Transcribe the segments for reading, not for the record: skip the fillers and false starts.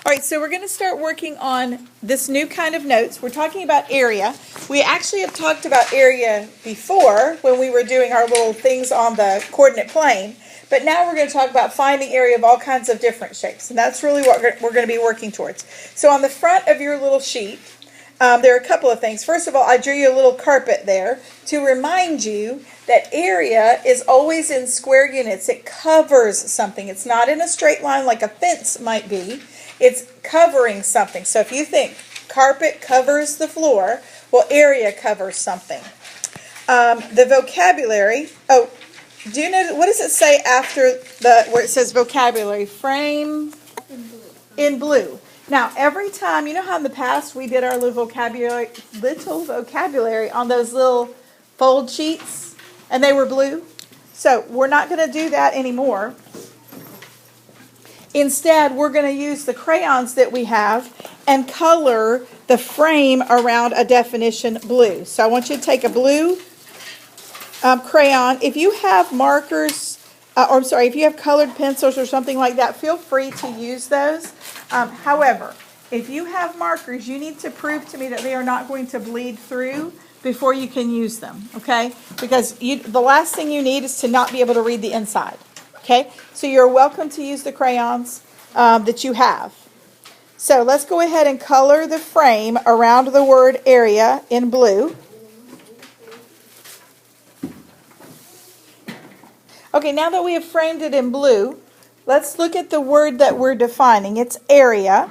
All right, so we're going to start working on this new kind of notes. We're talking about area. We actually have talked about area before when we were doing our little things on the coordinate plane, but now we're going to talk about finding area of all kinds of different shapes, and that's really what we're going to be working towards. So on the front of your little sheet, there are a couple of things. First of all, I drew you a little carpet there to remind you that area is always in square units. It covers something. It's not in a straight line like a fence might be. It's covering something. So if you think carpet covers the floor, well, area covers something. The vocabulary, do you know, what does it say after where it says vocabulary? Frame in blue. Now, every time, you know how in the past we did our little vocabulary on those little fold sheets, and they were blue? So we're not going to do that anymore. Instead, we're going to use the crayons that we have and color the frame around a definition blue. So I want you to take a blue crayon. If you have markers, if you have colored pencils or something like that, feel free to use those. However, if you have markers, you need to prove to me that they are not going to bleed through before you can use them, okay? Because the last thing you need is to not be able to read the inside. Okay, so you're welcome to use the crayons that you have. So let's go ahead and color the frame around the word area in blue. Okay, now that we have framed it in blue, let's look at the word that we're defining. It's area.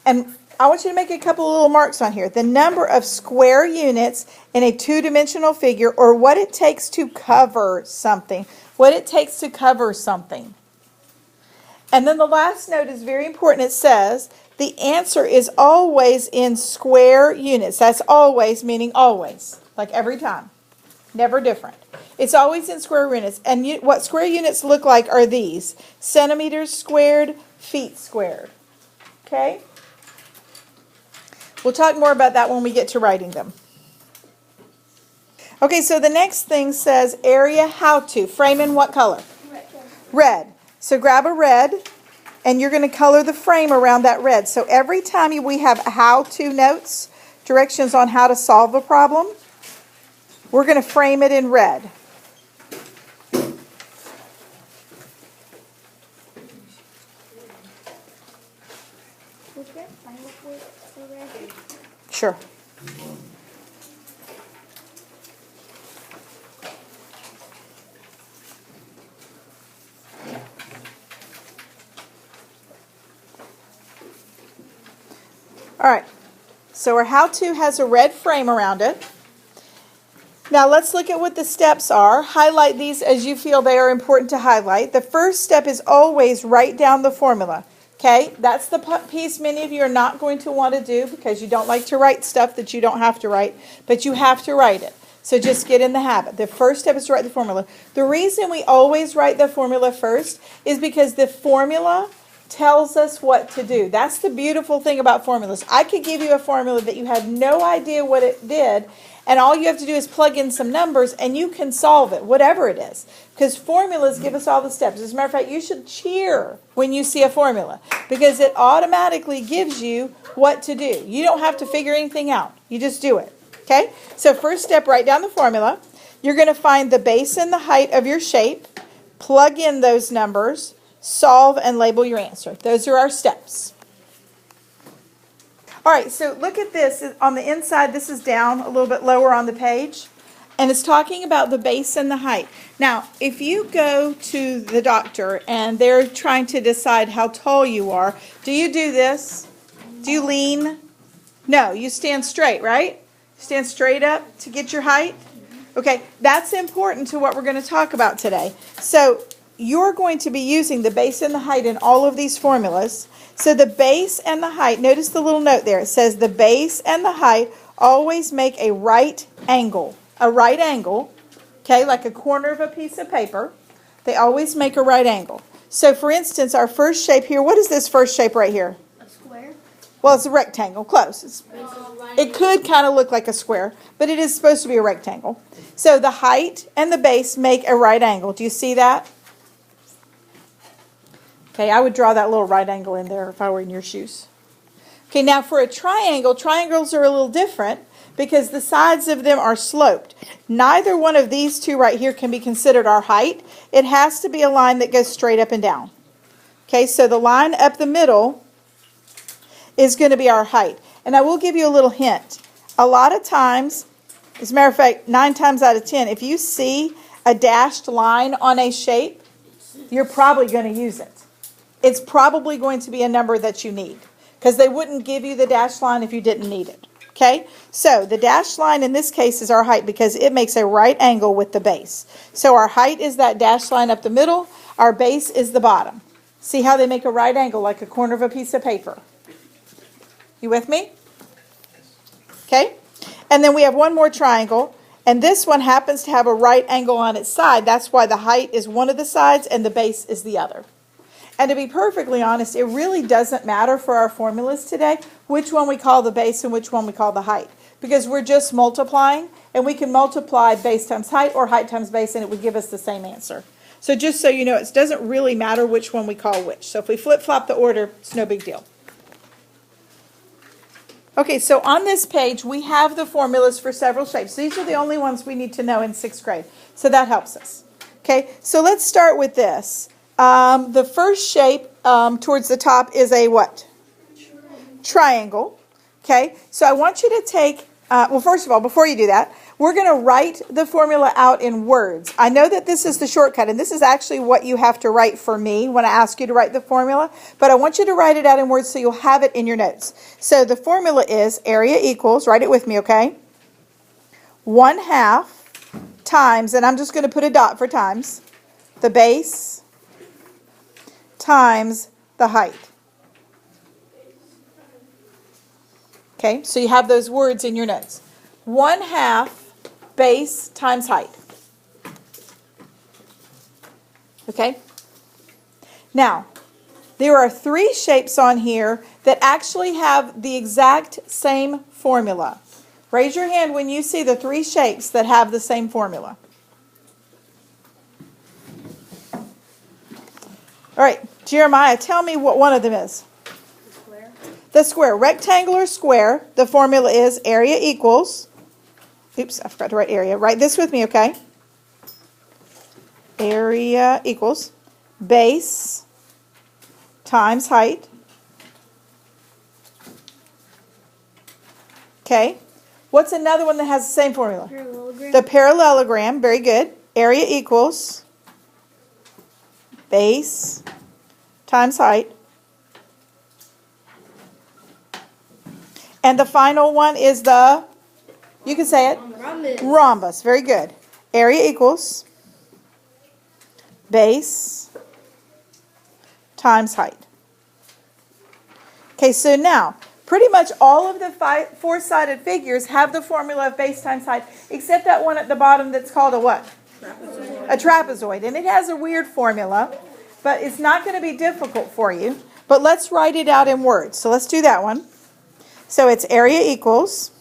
And I want you to make a couple of little marks on here. The number of square units in a two-dimensional figure, or what it takes to cover something. What it takes to cover something. And then the last note is very important. It says the answer is always in square units. That's always meaning always, like every time. Never different. It's always in square units. And what square units look like are these. Centimeters squared, feet squared. Okay? We'll talk more about that when we get to writing them. Okay, so the next thing says area how to. Frame in what color? Red. So grab a red, and you're going to color the frame around that red. So every time we have how to notes, directions on how to solve a problem, we're going to frame it in red. Sure. All right, so our how-to has a red frame around it. Now let's look at what the steps are. Highlight these as you feel they are important to highlight. The first step is always write down the formula. Okay, that's the piece many of you are not going to want to do because you don't like to write stuff that you don't have to write, but you have to write it. So just get in the habit. The first step is to write the formula. The reason we always write the formula first is because the formula tells us what to do. That's the beautiful thing about formulas. I could give you a formula that you had no idea what it did, and all you have to do is plug in some numbers and you can solve it, whatever it is. Because formulas give us all the steps. As a matter of fact, you should cheer when you see a formula because it automatically gives you what to do. You don't have to figure anything out. You just do it. Okay? So first step, write down the formula. You're going to find the base and the height of your shape, plug in those numbers, solve and label your answer. Those are our steps. All right, so look at this. On the inside, this is down a little bit lower on the page, and it's talking about the base and the height. Now, if you go to the doctor and they're trying to decide how tall you are, do you do this? Do you lean? No, you stand straight, right? Stand straight up to get your height? Okay, that's important to what we're going to talk about today. So you're going to be using the base and the height in all of these formulas. So the base and the height, notice the little note there. It says the base and the height always make a right angle. A right angle, okay, like a corner of a piece of paper. They always make a right angle. So for instance, our first shape here, what is this first shape right here? A square? Well, it's a rectangle, close. It could kind of look like a square, but it is supposed to be a rectangle. So the height and the base make a right angle. Do you see that? Okay, I would draw that little right angle in there if I were in your shoes. Okay, now for a triangle, triangles are a little different because the sides of them are sloped. Neither one of these two right here can be considered our height. It has to be a line that goes straight up and down. Okay, so the line up the middle is going to be our height. And I will give you a little hint. A lot of times, as a matter of fact, 9 times out of 10, if you see a dashed line on a shape, you're probably going to use it. It's probably going to be a number that you need, because they wouldn't give you the dashed line if you didn't need it. Okay, so the dashed line in this case is our height because it makes a right angle with the base. So our height is that dashed line up the middle. Our base is the bottom. See how they make a right angle like a corner of a piece of paper? You with me? Okay, and then we have one more triangle, and this one happens to have a right angle on its side. That's why the height is one of the sides and the base is the other. And to be perfectly honest, it really doesn't matter for our formulas today which one we call the base and which one we call the height, because we're just multiplying, and we can multiply base times height or height times base, and it would give us the same answer. So just so you know, it doesn't really matter which one we call which. So if we flip-flop the order, it's no big deal. Okay, so on this page, we have the formulas for several shapes. These are the only ones we need to know in 6th grade, so that helps us. Okay, so let's start with this. The first shape towards the top is a what? Triangle. Okay, so I want you to take, well, first of all, before you do that, we're going to write the formula out in words. I know that this is the shortcut, and this is actually what you have to write for me when I ask you to write the formula, but I want you to write it out in words so you'll have it in your notes. So the formula is area equals, write it with me, okay? 1/2 times, and I'm just going to put a dot for times, the base times the height. Okay, so you have those words in your notes. 1/2 base times height. Okay? Now, there are 3 shapes on here that actually have the exact same formula. Raise your hand when you see the 3 shapes that have the same formula. All right, Jeremiah, tell me what one of them is. The square. The square. Rectangular square, the formula is area equals, oops, I forgot to write area. Write this with me, okay? Area equals base times height. Okay. What's another one that has the same formula? Parallelogram. The parallelogram. Very good. Area equals base times height. And the final one is the, you can say it, Rhombus. rhombus. Very good. Area equals base times height. Okay, so now, pretty much all of the 4-sided figures have the formula of base times height, except that one at the bottom that's called a what? Trapezoid. A trapezoid. And it has a weird formula, but it's not going to be difficult for you. But let's write it out in words. So let's do that one. So it's area equals,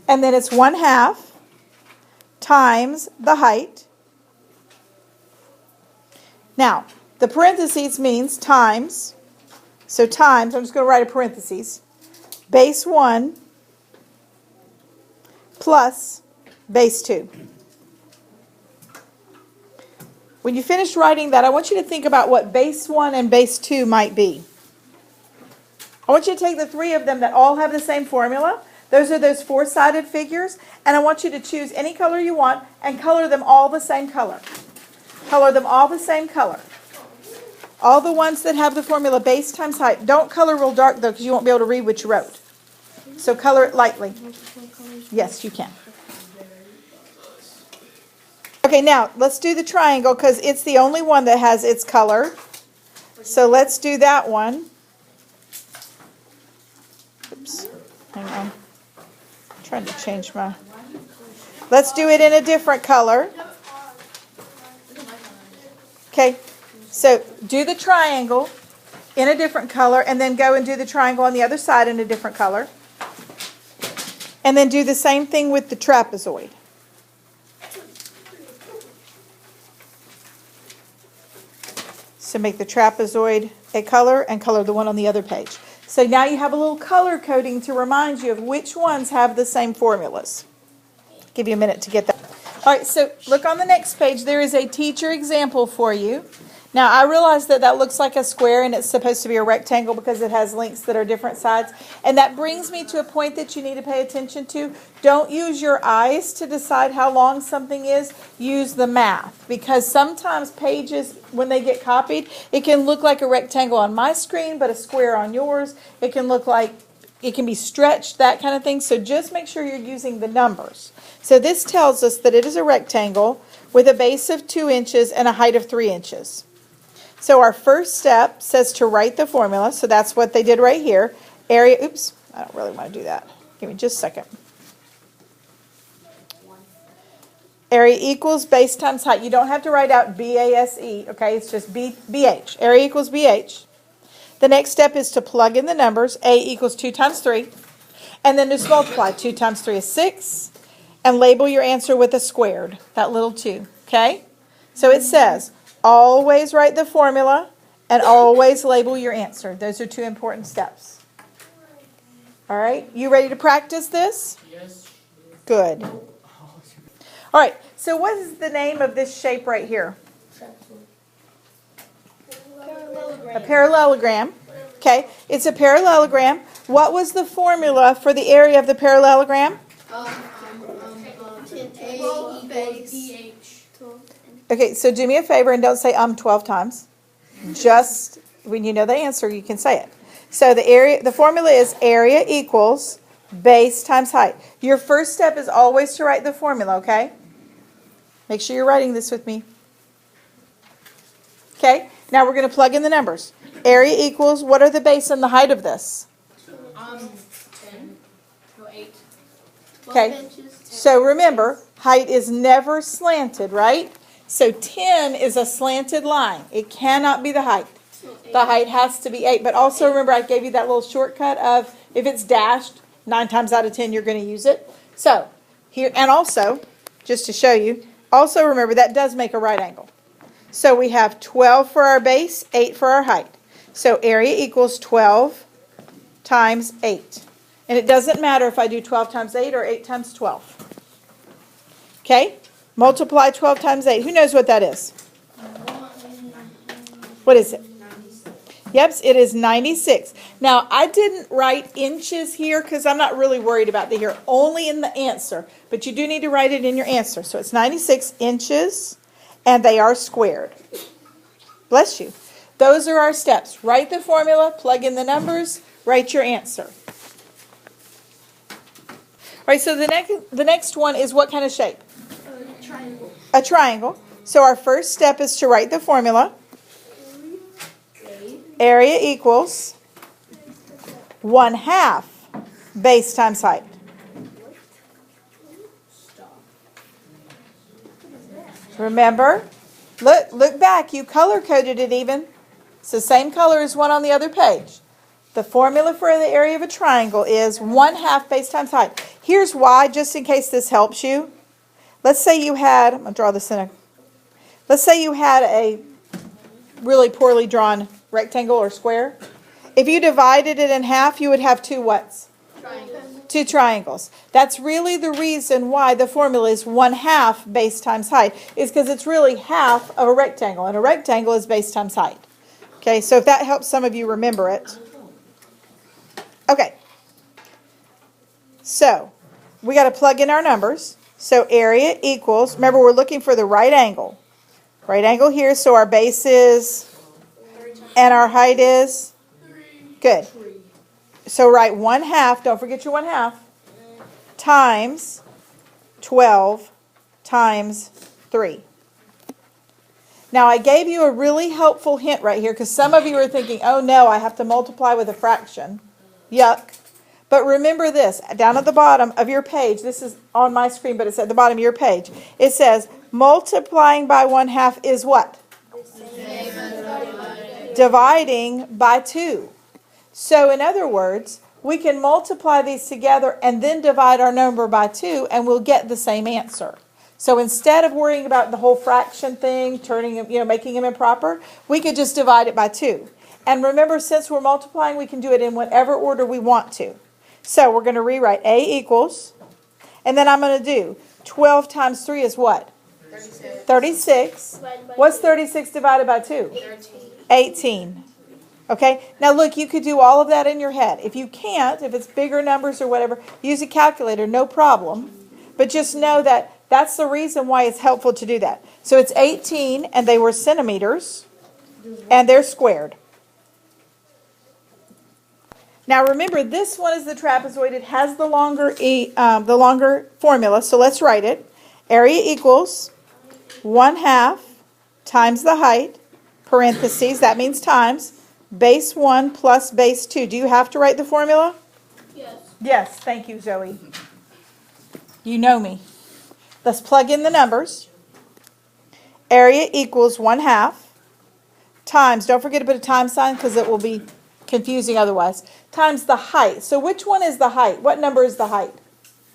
and then it's 1/2 times the height. Now, the parentheses means times. So times, I'm just going to write a parentheses, base 1 plus base 2. When you finish writing that, I want you to think about what base 1 and base 2 might be. I want you to take the 3 of them that all have the same formula. Those are those 4-sided figures. And I want you to choose any color you want and color them all the same color. Color them all the same color. All the ones that have the formula base times height. Don't color real dark, though, because you won't be able to read what you wrote. So color it lightly. Yes, you can. Okay, now let's do the triangle because it's the only one that has its color. So let's do that one. Oops, hang on. I'm trying to change my... Let's do it in a different color. Okay, so do the triangle in a different color and then go and do the triangle on the other side in a different color. And then do the same thing with the trapezoid. So make the trapezoid a color and color the one on the other page. So now you have a little color coding to remind you of which ones have the same formulas. Give you a minute to get that. All right, so look on the next page. There is a teacher example for you. Now, I realize that that looks like a square and it's supposed to be a rectangle because it has links that are different sides. And that brings me to a point that you need to pay attention to. Don't use your eyes to decide how long something is. Use the math. Because sometimes pages, when they get copied, it can look like a rectangle on my screen, but a square on yours. It can look like, it can be stretched, that kind of thing. So just make sure you're using the numbers. So this tells us that it is a rectangle with a base of 2 inches and a height of 3 inches. So our first step says to write the formula. So that's what they did right here. Area, oops, I don't really want to do that. Give me just a second. Area equals base times height. You don't have to write out BASE, okay? It's just BH. Area equals BH. The next step is to plug in the numbers. A equals 2 times 3. And then just multiply. 2 times 3 is 6. And label your answer with a squared, that little 2, okay? So it says, always write the formula and always label your answer. Those are 2 important steps. All right, you ready to practice this? Yes. Good. All right, so what is the name of this shape right here? A parallelogram. Okay, it's a parallelogram. What was the formula for the area of the parallelogram? Okay, so do me a favor and don't say 12 times. Just when you know the answer, you can say it. So the formula is area equals base times height. Your first step is always to write the formula, okay? Make sure you're writing this with me. Okay, now we're going to plug in the numbers. Area equals, what are the base and the height of this? 10. No, 8. Okay, so remember, height is never slanted, right? So 10 is a slanted line. It cannot be the height. The height has to be 8. But also remember, I gave you that little shortcut of if it's dashed, 9 times out of 10 you're going to use it. So here, and also, just to show you, also remember that does make a right angle. So we have 12 for our base, 8 for our height. So area equals 12 times 8. And it doesn't matter if I do 12 times 8 or 8 times 12. Okay? Multiply 12 times 8. Who knows what that is? What is it? Yep, it is 96. Now, I didn't write inches here because I'm not really worried about the here, only in the answer. But you do need to write it in your answer. So it's 96 inches, and they are squared. Bless you. Those are our steps. Write the formula, plug in the numbers, write your answer. All right, so the next one is what kind of shape? Triangle. A triangle. So our first step is to write the formula. Area equals 1/2 base times height. Remember? Look back. You color-coded it even. It's the same color as one on the other page. The formula for the area of a triangle is 1/2 base times height. Here's why, just in case this helps you. Let's say you had, I'm going to draw this in a, let's say you had a really poorly drawn rectangle or square. If you divided it in half, you would have 2 whats? Triangle. 2 triangles. That's really the reason why the formula is 1/2 base times height, is because it's really half of a rectangle, and a rectangle is base times height. Okay, so if that helps some of you remember it. Okay. So, we got to plug in our numbers. So area equals, remember we're looking for the right angle. Right angle here, so our base is, and our height is? Good. So write 1/2, don't forget your 1/2, times 12 times 3. Now I gave you a really helpful hint right here because some of you are thinking, oh no, I have to multiply with a fraction. Yuck. But remember this, down at the bottom of your page, this is on my screen, but it's at the bottom of your page. It says, multiplying by 1/2 is what? Dividing by 2. So in other words, we can multiply these together and then divide our number by 2 and we'll get the same answer. So instead of worrying about the whole fraction thing, turning them, making them improper, we could just divide it by 2. And remember, since we're multiplying, we can do it in whatever order we want to. So we're going to rewrite A equals, and then I'm going to do 12 times 3 is what? 36. 36. What's 36 divided by 2? 18. Okay, now look, you could do all of that in your head. If you can't, if it's bigger numbers or whatever, use a calculator, no problem. But just know that that's the reason why it's helpful to do that. So it's 18, and they were centimeters, and they're squared. Now remember, this one is the trapezoid. It has the longer formula, so let's write it. Area equals 1/2 times the height, parentheses, that means times, base 1 plus base 2. Do you have to write the formula? Yes. Yes, thank you, Zoe. You know me. Let's plug in the numbers. Area equals 1/2 times, don't forget to put a time sign because it will be confusing otherwise, times the height. So which one is the height? What number is the height?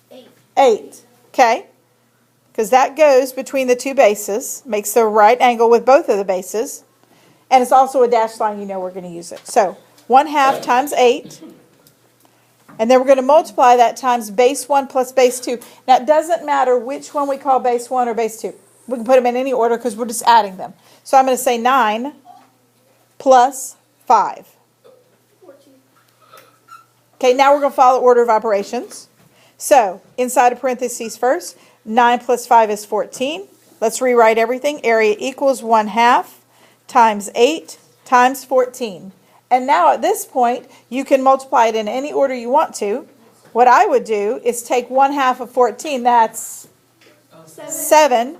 8. 8. Okay? Because that goes between the two bases, makes a right angle with both of the bases, and it's also a dashed line, we're going to use it. So 1/2 times 8, and then we're going to multiply that times base 1 plus base 2. Now it doesn't matter which one we call base 1 or base 2. We can put them in any order because we're just adding them. So I'm going to say 9 plus 5. 14. Okay, now we're going to follow order of operations. So inside of parentheses first, 9 plus 5 is 14. Let's rewrite everything. Area equals 1/2 times 8 times 14. And now at this point, you can multiply it in any order you want to. What I would do is take 1/2 of 14. That's 7.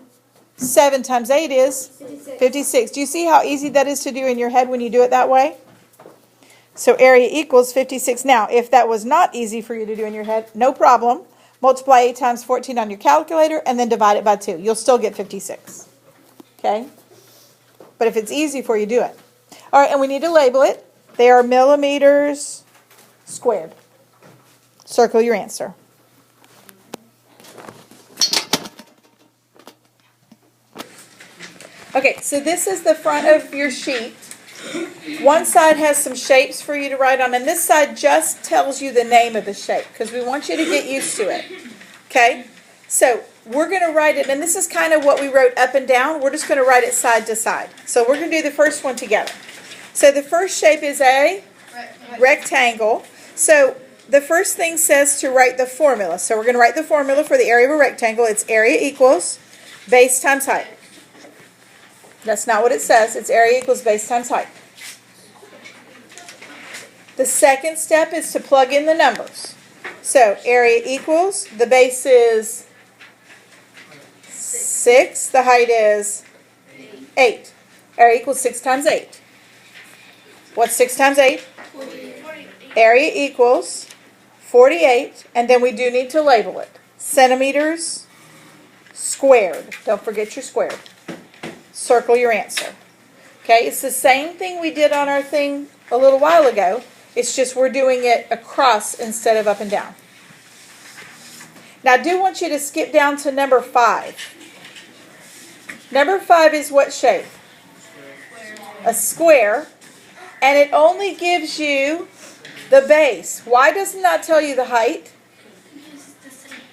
7 times 8 is 56. Do you see how easy that is to do in your head when you do it that way? So area equals 56. Now, if that was not easy for you to do in your head, no problem. Multiply 8 times 14 on your calculator and then divide it by 2. You'll still get 56. Okay? But if it's easy for you, do it. All right, and we need to label it. They are millimeters squared. Circle your answer. Okay, so this is the front of your sheet. One side has some shapes for you to write on, and this side just tells you the name of the shape because we want you to get used to it. Okay? So we're going to write it, and this is kind of what we wrote up and down. We're just going to write it side to side. So we're going to do the first one together. So the first shape is a rectangle. So the first thing says to write the formula. So we're going to write the formula for the area of a rectangle. It's area equals base times height. That's not what it says. It's area equals base times height. The second step is to plug in the numbers. So area equals, the base is 6, the height is 8. Area equals 6 times 8. What's 6 times 8? 48. Area equals 48, and then we do need to label it. Centimeters squared. Don't forget your squared. Circle your answer. Okay, it's the same thing we did on our thing a little while ago. It's just we're doing it across instead of up and down. Now I do want you to skip down to number 5. Number 5 is what shape? A square. And it only gives you the base. Why does it not tell you the height?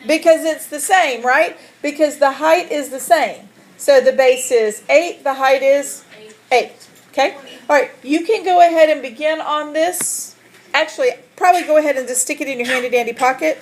Because it's the same, right? Because the height is the same. So the base is 8, the height is 8. Okay? All right, you can go ahead and begin on this. Actually, probably go ahead and just stick it in your handy dandy pocket.